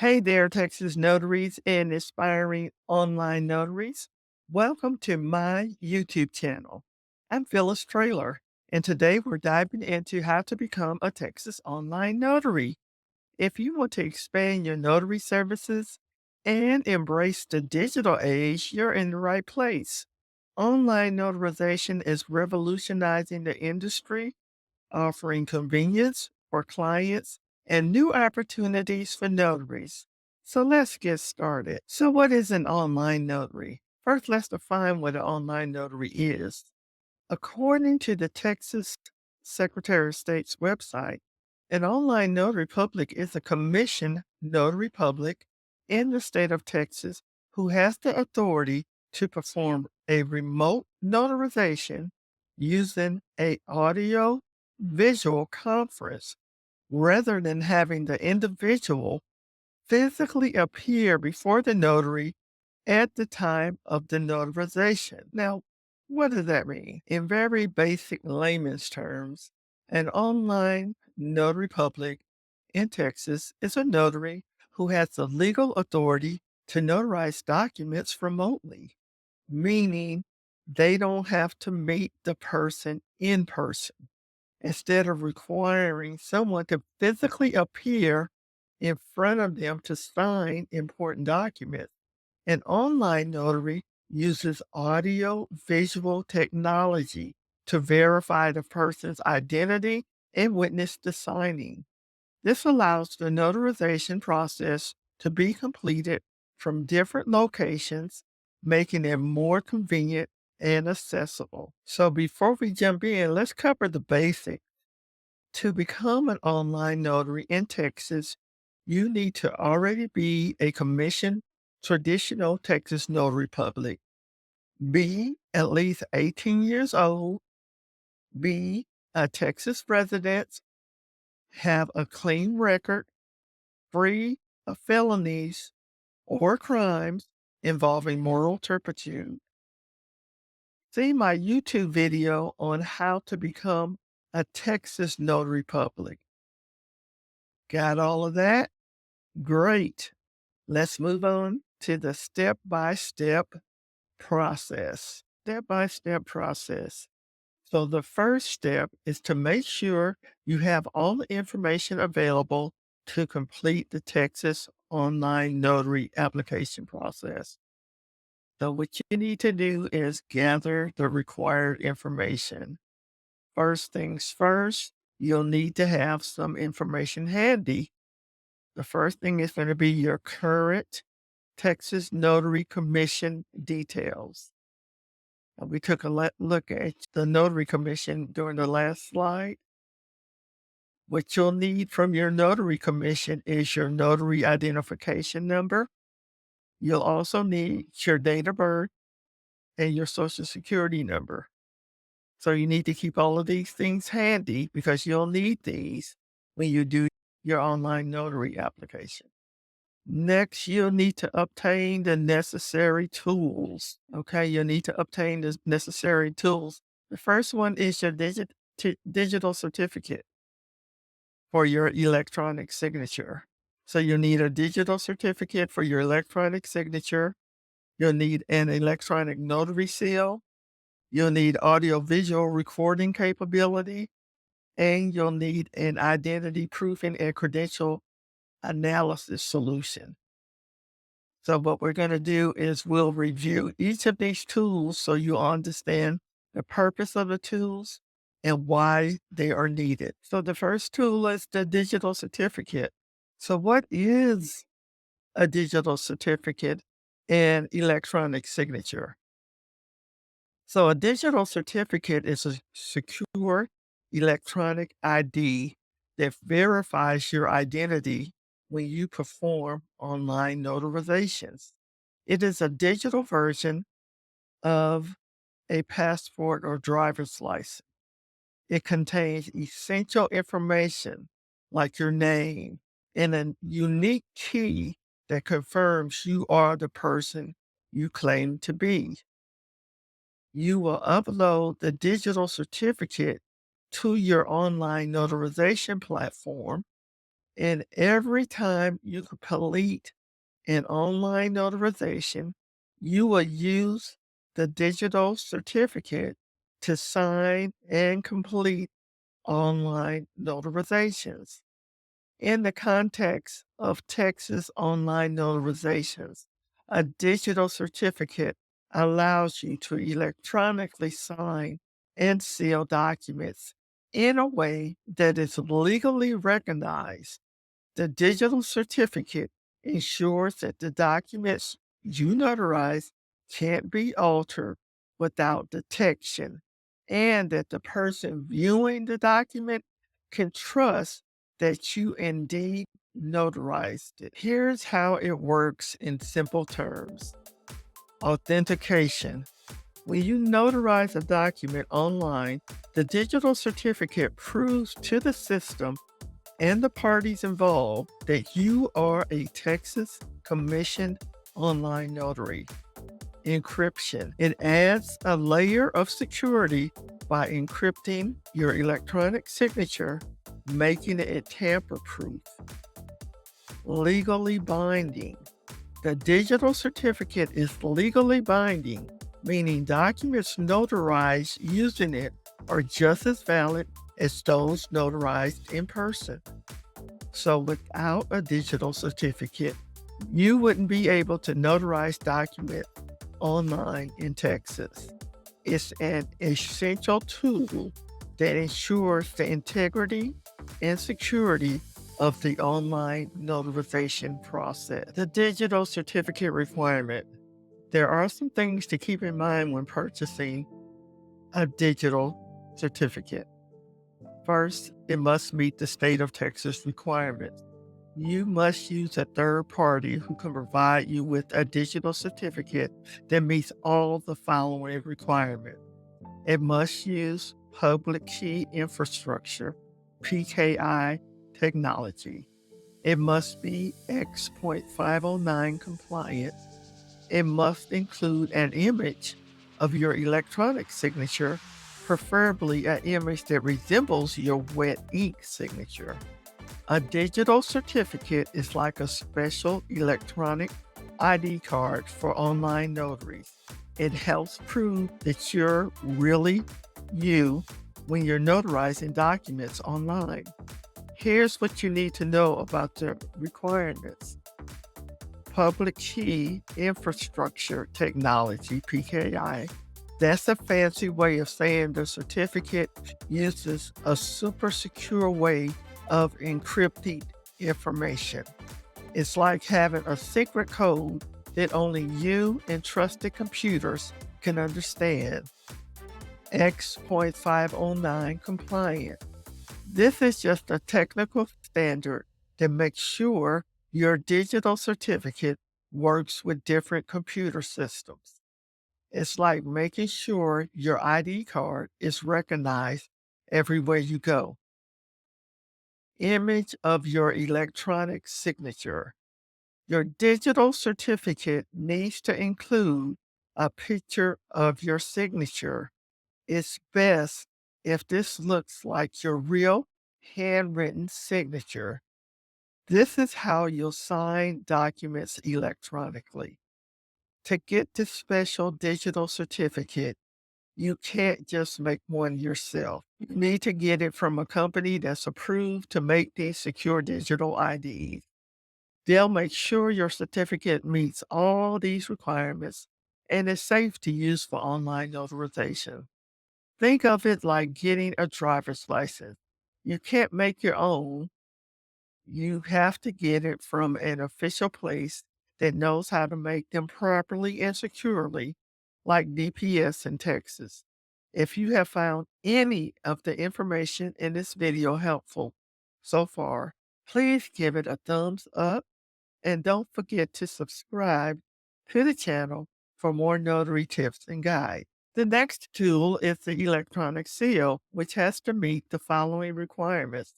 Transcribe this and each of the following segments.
Hey there, Texas notaries and aspiring online notaries. Welcome to my YouTube channel. I'm Phyllis Trailer, and today we're diving into how to become a Texas online notary. If you want to expand your notary services and embrace the digital age, you're in the right place. Online notarization is revolutionizing the industry, offering convenience for clients and new opportunities for notaries. So let's get started. So, what is an online notary? First, let's define what an online notary is. According to the Texas Secretary of State's website, an online notary public is a commissioned notary public in the state of Texas who has the authority to perform a remote notarization using a audio visual conference rather than having the individual physically appear before the notary at the time of the notarization. Now, what does that mean? In very basic layman's terms, an online notary public in Texas is a notary who has the legal authority to notarize documents remotely, meaning they don't have to meet the person in person instead of requiring someone to physically appear in front of them to sign important documents. An online notary uses audio visual technology to verify the person's identity and witness the signing. This allows the notarization process to be completed from different locations, making it more convenient and accessible. So before we jump in, let's cover the basics. To become an online notary in Texas, you need to already be a commissioned traditional Texas notary public, be at least 18 years old, be a Texas resident, have a clean record, free of felonies or crimes involving moral turpitude. See my YouTube video on how to become a Texas notary public. Got all of that? Great. Let's move on to the step-by-step process. Step-by-step process. So the first step is to make sure you have all the information available to complete the Texas Online Notary application process. So what you need to do is gather the required information. First things first, you'll need to have some information handy. The first thing is going to be your current Texas Notary Commission details. We took a look at the Notary Commission during the last slide. What you'll need from your Notary Commission is your Notary Identification Number. You'll also need your date of birth and your Social Security number. So you need to keep all of these things handy because you'll need these when you do your online notary application. Next, you'll need to obtain the necessary tools. Okay, you'll need to obtain the necessary tools. The first one is your digital certificate for your electronic signature. So you'll need a digital certificate for your electronic signature. You'll need an electronic notary seal. You'll need audio-visual recording capability, and you'll need an identity proofing and credential analysis solution. So what we're going to do is we'll review each of these tools so you understand the purpose of the tools and why they are needed. So the first tool is the digital certificate. So what is a digital certificate and electronic signature? So a digital certificate is a secure electronic ID that verifies your identity when you perform online notarizations. It is a digital version of a passport or driver's license. It contains essential information like your name and a unique key that confirms you are the person you claim to be. You will upload the digital certificate to your online notarization platform, And every time you complete an online notarization, you will use the digital certificate to sign and complete online notarizations. In the context of Texas online notarizations, a digital certificate allows you to electronically sign and seal documents in a way that is legally recognized. The digital certificate ensures that the documents you notarize can't be altered without detection and that the person viewing the document can trust that you indeed notarized it. Here's how it works in simple terms. Authentication. When you notarize a document online, the digital certificate proves to the system and the parties involved that you are a Texas commissioned online notary. Encryption. It adds a layer of security by encrypting your electronic signature, making it tamper proof. Legally binding. The digital certificate is legally binding, meaning documents notarized using it are just as valid as those notarized in person. So without a digital certificate, you wouldn't be able to notarize documents online in Texas. It's an essential tool that ensures the integrity and security of the online notarization process. The digital certificate requirement. There are some things to keep in mind when purchasing a digital certificate. First, it must meet the state of Texas requirements. You must use a third party who can provide you with a digital certificate that meets all the following requirements. It must use public key infrastructure, PKI technology. It must be X.509 compliant. It must include an image of your electronic signature, preferably an image that resembles your wet ink signature. A digital certificate is like a special electronic ID card for online notaries. It helps prove that you're really you when you're notarizing documents online. Here's what you need to know about the requirements. Public Key Infrastructure Technology, PKI. That's a fancy way of saying the certificate uses a super secure way of encrypting information. It's like having a secret code that only you and trusted computers can understand. X.509 compliant. This is just a technical standard that makes sure your digital certificate works with different computer systems. It's like making sure your ID card is recognized everywhere you go. Image of your electronic signature. Your digital certificate needs to include a picture of your signature. It's best if this looks like your real handwritten signature. This is how you'll sign documents electronically. To get this special digital certificate, you can't just make one yourself. You need to get it from a company that's approved to make these secure digital IDs. They'll make sure your certificate meets all these requirements and is safe to use for online notarization. Think of it like getting a driver's license. You can't make your own. You have to get it from an official place that knows how to make them properly and securely, like DPS in Texas. If you have found any of the information in this video helpful so far, please give it a thumbs up and don't forget to subscribe to the channel for more notary tips and guides. The next tool is the electronic seal, which has to meet the following requirements.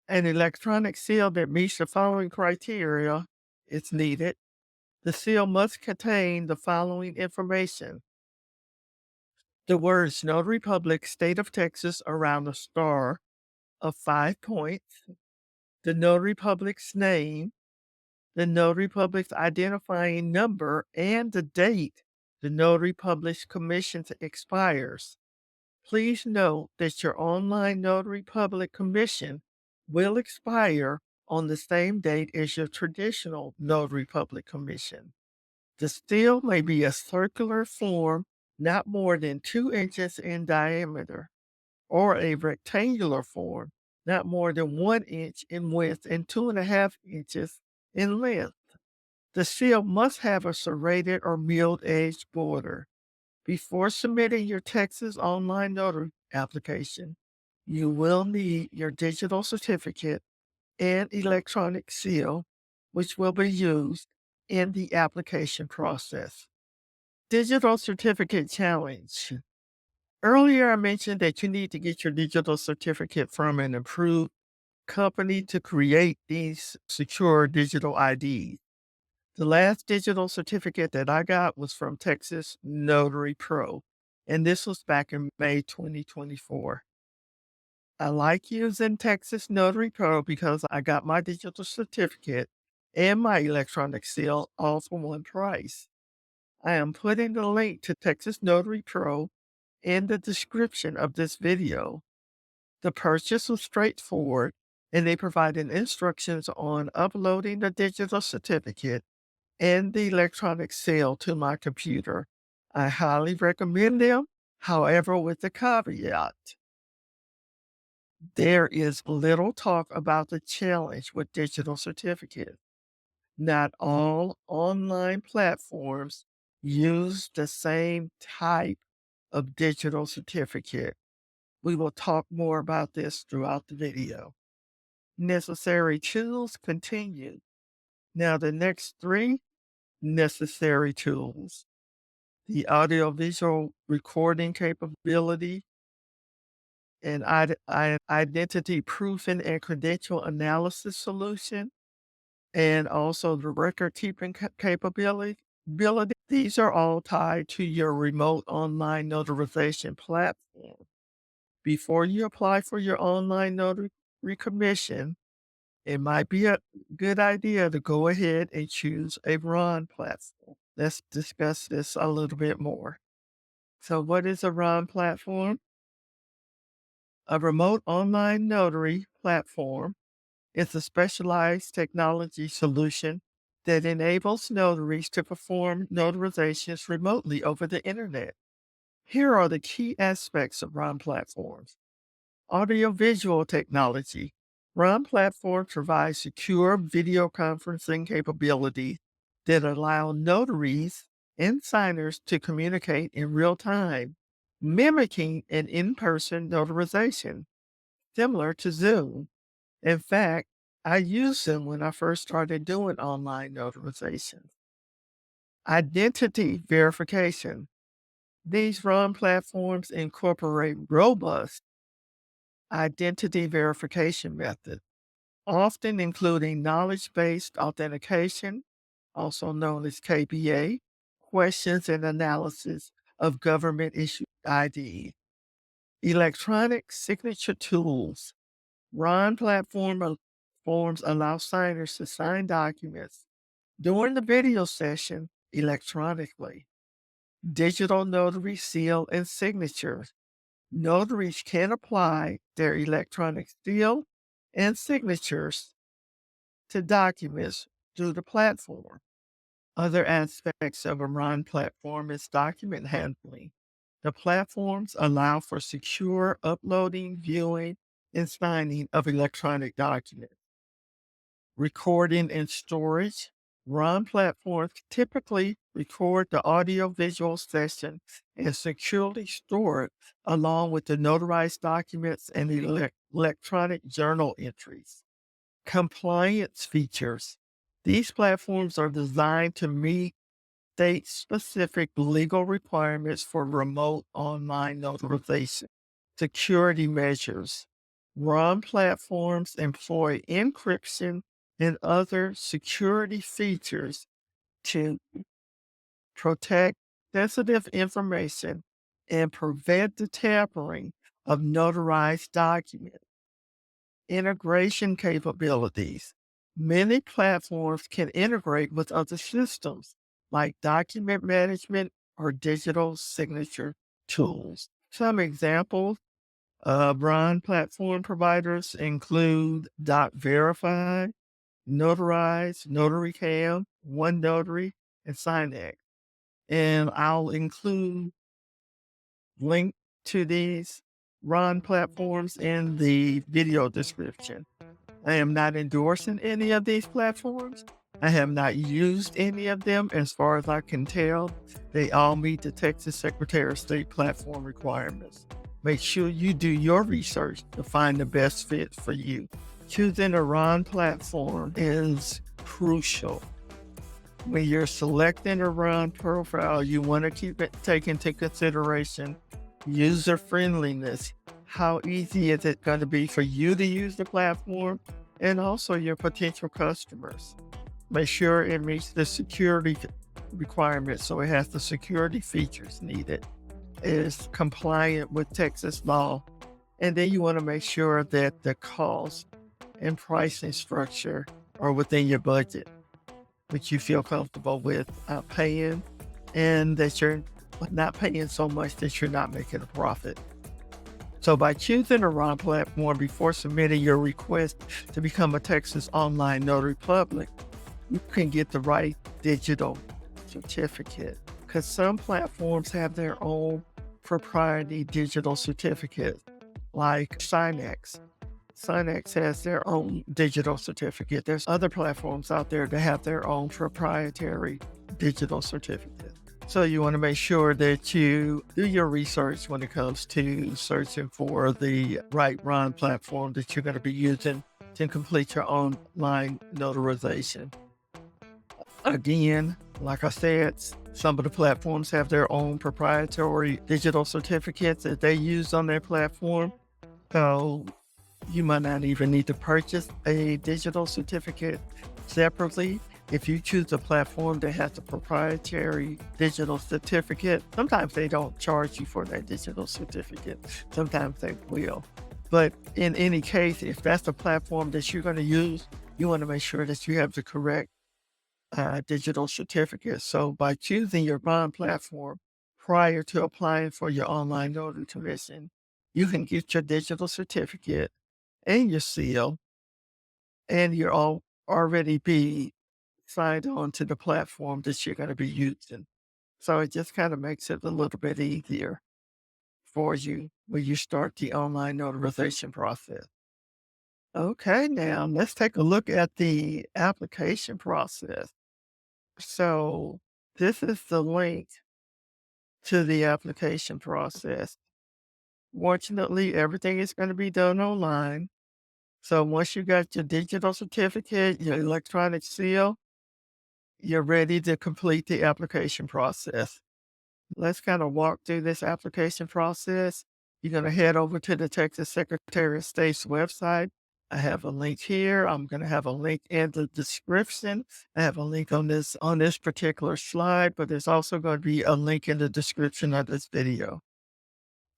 An electronic seal that meets the following criteria is needed. The seal must contain the following information. The words Notary Public, State of Texas around a star of 5 points. the notary public's name, the notary public's identifying number, and the date the notary public's commission expires. Please note that your online notary public commission will expire on the same date as your traditional notary public commission. The seal may be a circular form not more than 2 inches in diameter, or a rectangular form not more than 1 inch in width and 2.5 inches in length. The seal must have a serrated or milled edge border. Before submitting your Texas Online Notary application, you will need your digital certificate and electronic seal, which will be used in the application process. Digital Certificate Challenge. Earlier, I mentioned that you need to get your digital certificate from an approved company to create these secure digital IDs. The last digital certificate that I got was from Texas Notary Pro, and this was back in May 2024. I like using Texas Notary Pro because I got my digital certificate and my electronic seal all for one price. I am putting the link to Texas Notary Pro in the description of this video. The purchase was straightforward, and they provided instructions on uploading the digital certificate and the electronic seal to my computer. I highly recommend them, however, with the caveat. There is little talk about the challenge with digital certificates. Not all online platforms use the same type of digital certificate. We will talk more about this throughout the video. Necessary tools continue. Now, the next 3 necessary tools: the audiovisual recording capability, an identity proofing and credential analysis solution, and also the record keeping capability. These are all tied to your remote online notarization platform. Before you apply for your online notary commission, it might be a good idea to go ahead and choose a RON platform. Let's discuss this a little bit more. So, what is a RON platform? A remote online notary platform is a specialized technology solution that enables notaries to perform notarizations remotely over the internet. Here are the key aspects of RON platforms. Audiovisual technology. RON platforms provide secure video conferencing capability that allow notaries and signers to communicate in real time, mimicking an in-person notarization, similar to Zoom. In fact, I used them when I first started doing online notarization. Identity verification. These RON platforms incorporate robust identity verification methods, often including knowledge-based authentication, also known as KBA, questions and analysis of government-issued ID. Electronic signature tools. RON forms allow signers to sign documents during the video session electronically. Digital notary seal and signature. Notaries can apply their electronic seal and signatures to documents through the platform. Other aspects of a RON platform is document handling. The platforms allow for secure uploading, viewing, and signing of electronic documents. Recording and storage. RON platforms typically record the audio-visual session and securely store it along with the notarized documents and electronic journal entries. Compliance features. These platforms are designed to meet state-specific legal requirements for remote online notarization. Security measures. RON platforms employ encryption and other security features to protect sensitive information and prevent the tampering of notarized documents. Integration capabilities. Many platforms can integrate with other systems like document management or digital signature tools. Some examples of RON platform providers include DocVerify, Notarize, NotaryCam, OneNotary, and SignX. And I'll include link to these RON platforms in the video description. I am not endorsing any of these platforms. I have not used any of them. As far as I can tell, they all meet the Texas Secretary of State platform requirements. Make sure you do your research to find the best fit for you. Choosing a RON platform is crucial. When you're selecting a RON profile, you want to take into consideration user friendliness. How easy is it going to be for you to use the platform and also your potential customers? Make sure it meets the security requirements, so it has the security features needed. It is compliant with Texas law. And then you want to make sure that the cost and pricing structure are within your budget, which you feel comfortable with paying, and that you're not paying so much that you're not making a profit. So by choosing a RON platform before submitting your request to become a Texas Online Notary Public, you can get the right digital certificate, because some platforms have their own proprietary digital certificate, like SignX. SignX has their own digital certificate. There's other platforms out there that have their own proprietary digital certificate. So you want to make sure that you do your research when it comes to searching for the right RON platform that you're going to be using to complete your online notarization. Again, like I said, some of the platforms have their own proprietary digital certificates that they use on their platform. So you might not even need to purchase a digital certificate separately. If you choose a platform that has a proprietary digital certificate, sometimes they don't charge you for that digital certificate. Sometimes they will. But in any case, if that's the platform that you're going to use, you want to make sure that you have the correct digital certificate. So by choosing your bond platform prior to applying for your online notary commission, you can get your digital certificate and your seal, and you're all already be signed on to the platform that you're going to be using. So it just kind of makes it a little bit easier for you when you start the online notarization process. Okay, now let's take a look at the application process. So this is the link to the application process. Fortunately, everything is going to be done online. So once you got your digital certificate, your electronic seal, you're ready to complete the application process. Let's kind of walk through this application process. You're going to head over to the Texas Secretary of State's website. I have a link here. I'm going to have a link in the description. I have a link on this particular slide, but there's also going to be a link in the description of this video.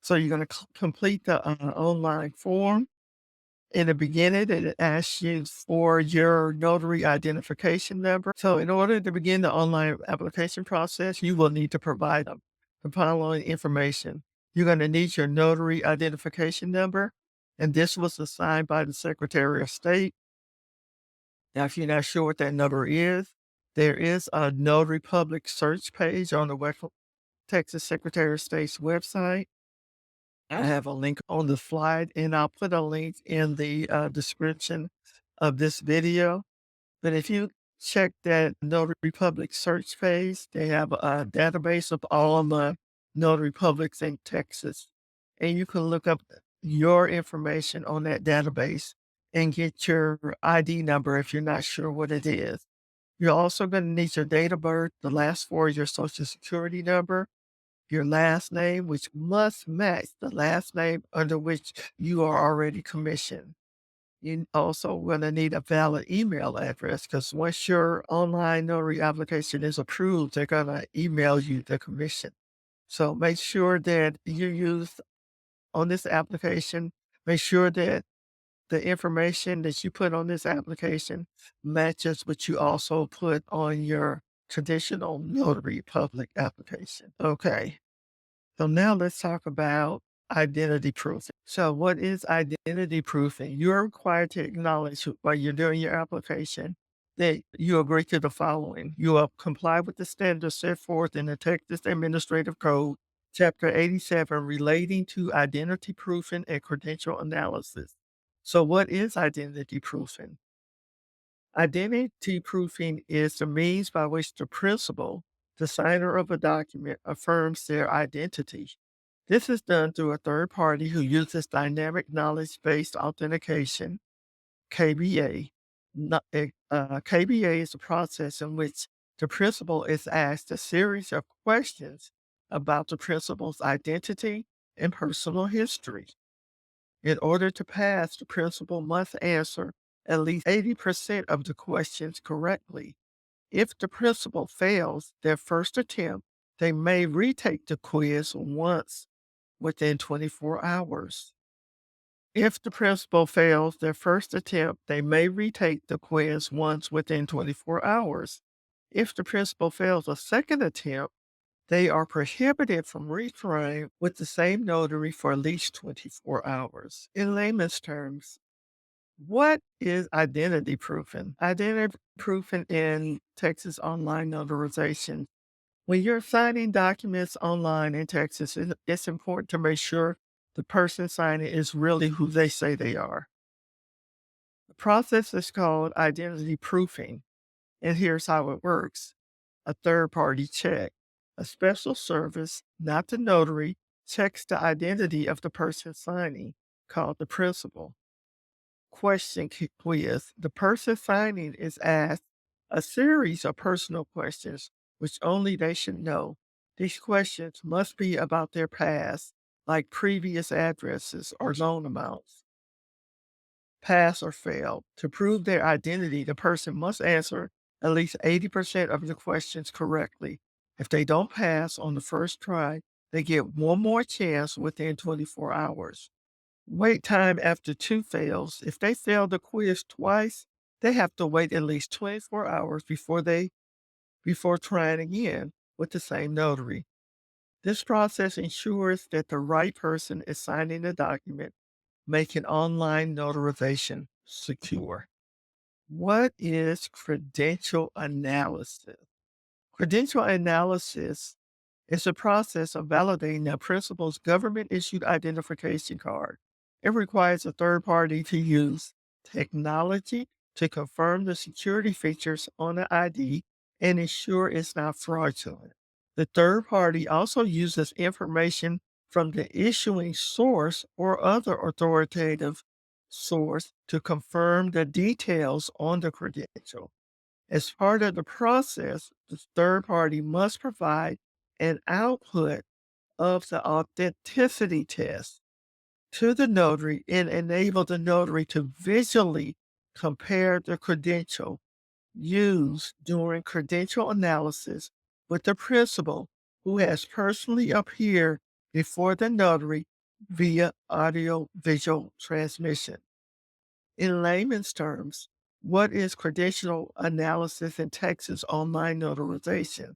So you're going to complete the online form. In the beginning, it asks you for your notary identification number. So in order to begin the online application process, you will need to provide the following information. You're going to need your notary identification number, and this was assigned by the Secretary of State. Now, if you're not sure what that number is, there is a Notary Public search page on the Texas Secretary of State's website. I have a link on the slide, and I'll put a link in the description of this video. But if you check that Notary Public search page, they have a database of all the Notary Publics in Texas. And you can look up your information on that database and get your ID number if you're not sure what it is. You're also going to need your date of birth, the last four of your social security number, your last name, which must match the last name under which you are already commissioned. You also going to need a valid email address, because once your online notary application is approved, they're going to email you the commission. So make sure that you use on this application, make sure that the information that you put on this application matches what you also put on your traditional notary public application. Okay. So now let's talk about identity proofing. So what is identity proofing? You're required to acknowledge while you're doing your application that you agree to the following. You will comply with the standards set forth in the Texas Administrative Code, Chapter 87, relating to identity proofing and credential analysis. So what is identity proofing? Identity proofing is the means by which the principal, the signer of a document, affirms their identity. This is done through a third party who uses dynamic knowledge based authentication, KBA. KBA is a process in which the principal is asked a series of questions about the principal's identity and personal history. In order to pass, the principal must answer at least 80% of the questions correctly. If the principal fails their first attempt, they may retake the quiz once within 24 hours. If the principal fails their first attempt, they may retake the quiz once within 24 hours. If the principal fails a second attempt, they are prohibited from retrying with the same notary for at least 24 hours. In layman's terms, what is identity proofing? Identity proofing in Texas Online Notarization. When you're signing documents online in Texas, it's important to make sure the person signing is really who they say they are. The process is called identity proofing, and here's how it works. A third party check. A special service, not the notary, checks the identity of the person signing, called the principal. Quiz. The person signing is asked a series of personal questions which only they should know. These questions must be about their past, like previous addresses or loan amounts. Pass or fail. To prove their identity, the person must answer at least 80% of the questions correctly. If they don't pass on the first try, they get one more chance within 24 hours. Wait time after two fails. If they fail the quiz twice, they have to wait at least 24 hours before trying again with the same notary. This process ensures that the right person is signing the document, making online notarization secure. What is credential analysis? Credential analysis is a process of validating a principal's government-issued identification card. It requires a third party to use technology to confirm the security features on the ID and ensure it's not fraudulent. The third party also uses information from the issuing source or other authoritative source to confirm the details on the credential. As part of the process, the third party must provide an output of the authenticity test to the notary and enable the notary to visually compare the credential used during credential analysis with the principal who has personally appeared before the notary via audio visual transmission. In layman's terms, what is credential analysis in Texas online notarization?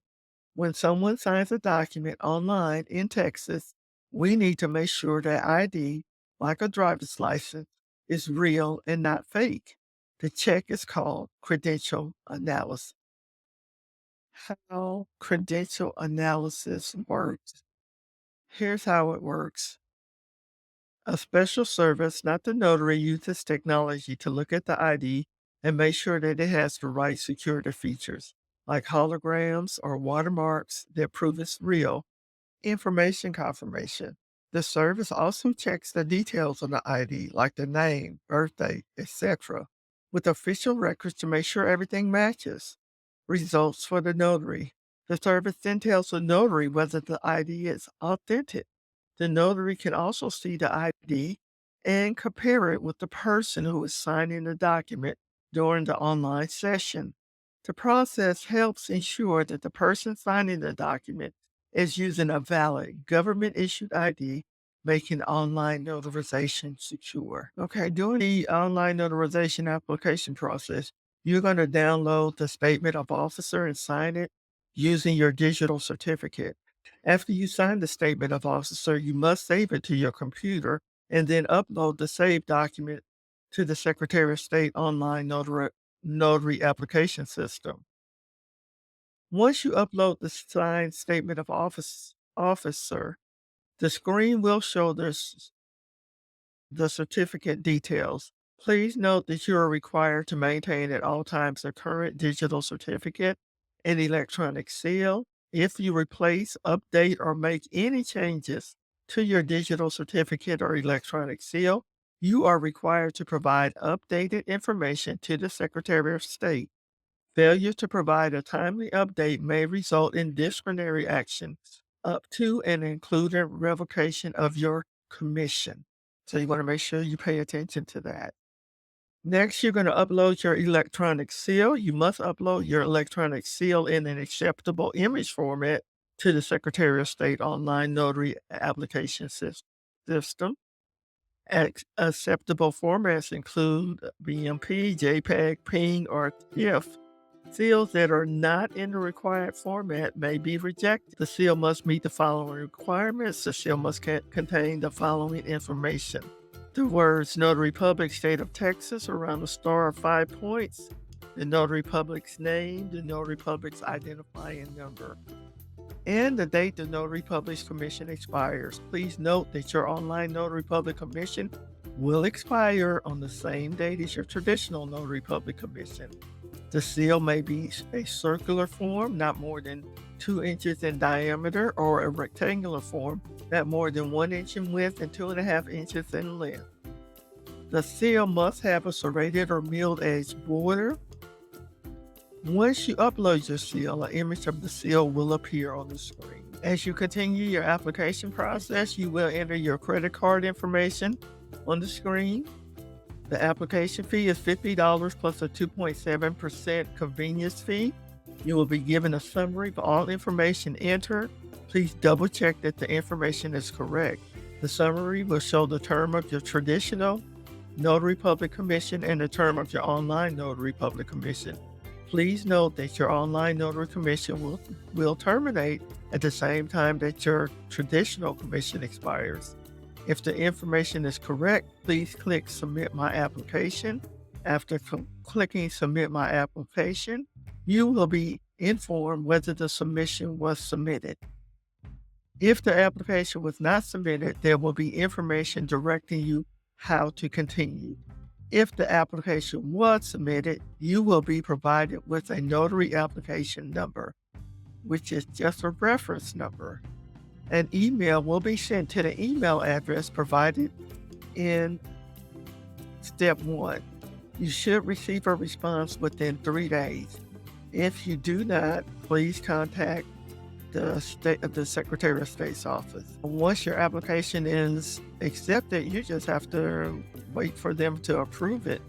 When someone signs a document online in Texas, we need to make sure that ID, like a driver's license, is real and not fake. The check is called credential analysis. How credential analysis works. Here's how it works. A special service, not the notary, uses technology to look at the ID and make sure that it has the right security features, like holograms or watermarks that prove it's real. Information confirmation. The service also checks the details on the ID, like the name, birthday, etc., with official records to make sure everything matches. Results for the notary. The service then tells the notary whether the ID is authentic. The notary can also see the ID and compare it with the person who is signing the document during the online session. The process helps ensure that the person signing the document is using a valid government issued ID making online notarization secure. Okay, during the online notarization application process, you're going to download the statement of officer and sign it using your digital certificate. After you sign the statement of officer, you must save it to your computer and then upload the saved document to the Secretary of State online notary application system. Once you upload the signed statement of officer, the screen will show the certificate details. Please note that you are required to maintain at all times a current digital certificate and electronic seal. If you replace, update, or make any changes to your digital certificate or electronic seal, you are required to provide updated information to the Secretary of State. Failure to provide a timely update may result in disciplinary action up to and including revocation of your commission. So you want to make sure you pay attention to that. Next, you're going to upload your electronic seal. You must upload your electronic seal in an acceptable image format to the Secretary of State online notary application system. Acceptable formats include BMP, JPEG, PNG, or TIFF. Seals that are not in the required format may be rejected. The seal must meet the following requirements. The seal must contain the following information: the words Notary Public, State of Texas, around the star of 5 points, the Notary Public's name, the Notary Public's identifying number, and the date the Notary Public's commission expires. Please note that your online Notary Public commission will expire on the same date as your traditional Notary Public commission. The seal may be a circular form, not more than 2 inches in diameter, or a rectangular form, not more than 1 inch in width and 2.5 inches in length. The seal must have a serrated or milled edge border. Once you upload your seal, an image of the seal will appear on the screen. As you continue your application process, you will enter your credit card information on the screen. The application fee is $50 plus a 2.7% convenience fee. You will be given a summary of all information entered. Please double check that the information is correct. The summary will show the term of your traditional Notary Public Commission and the term of your online Notary Public Commission. Please note that your online Notary Commission will terminate at the same time that your traditional commission expires. If the information is correct, please click Submit My Application. After clicking Submit My Application, you will be informed whether the submission was submitted. If the application was not submitted, there will be information directing you how to continue. If the application was submitted, you will be provided with a notary application number, which is just a reference number. An email will be sent to the email address provided in step 1. You should receive a response within 3 days. If you do not, please contact the Secretary of State's office. Once your application is accepted, you just have to wait for them to approve it.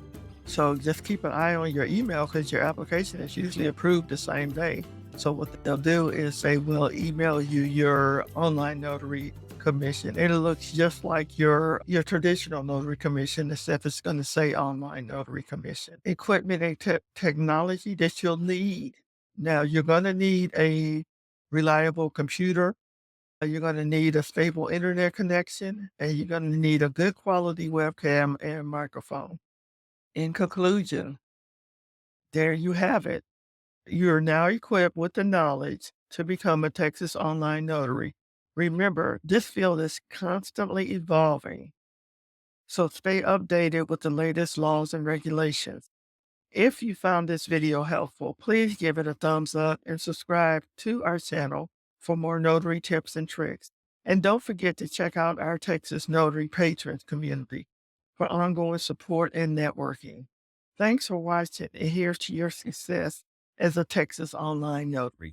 So just keep an eye on your email because your application is usually approved the same day. So what they'll do is they will email you your online notary commission. It looks just like your traditional notary commission, except it's going to say online notary commission. Equipment and technology that you'll need. Now, you're going to need a reliable computer. You're going to need a stable internet connection, and you're going to need a good quality webcam and microphone. In conclusion, there you have it. You are now equipped with the knowledge to become a Texas Online Notary. Remember, this field is constantly evolving, so stay updated with the latest laws and regulations. If you found this video helpful, please give it a thumbs up and subscribe to our channel for more notary tips and tricks. And don't forget to check out our Texas Notary Patrons community for ongoing support and networking. Thanks for watching, and here's to your success as a Texas Online Notary.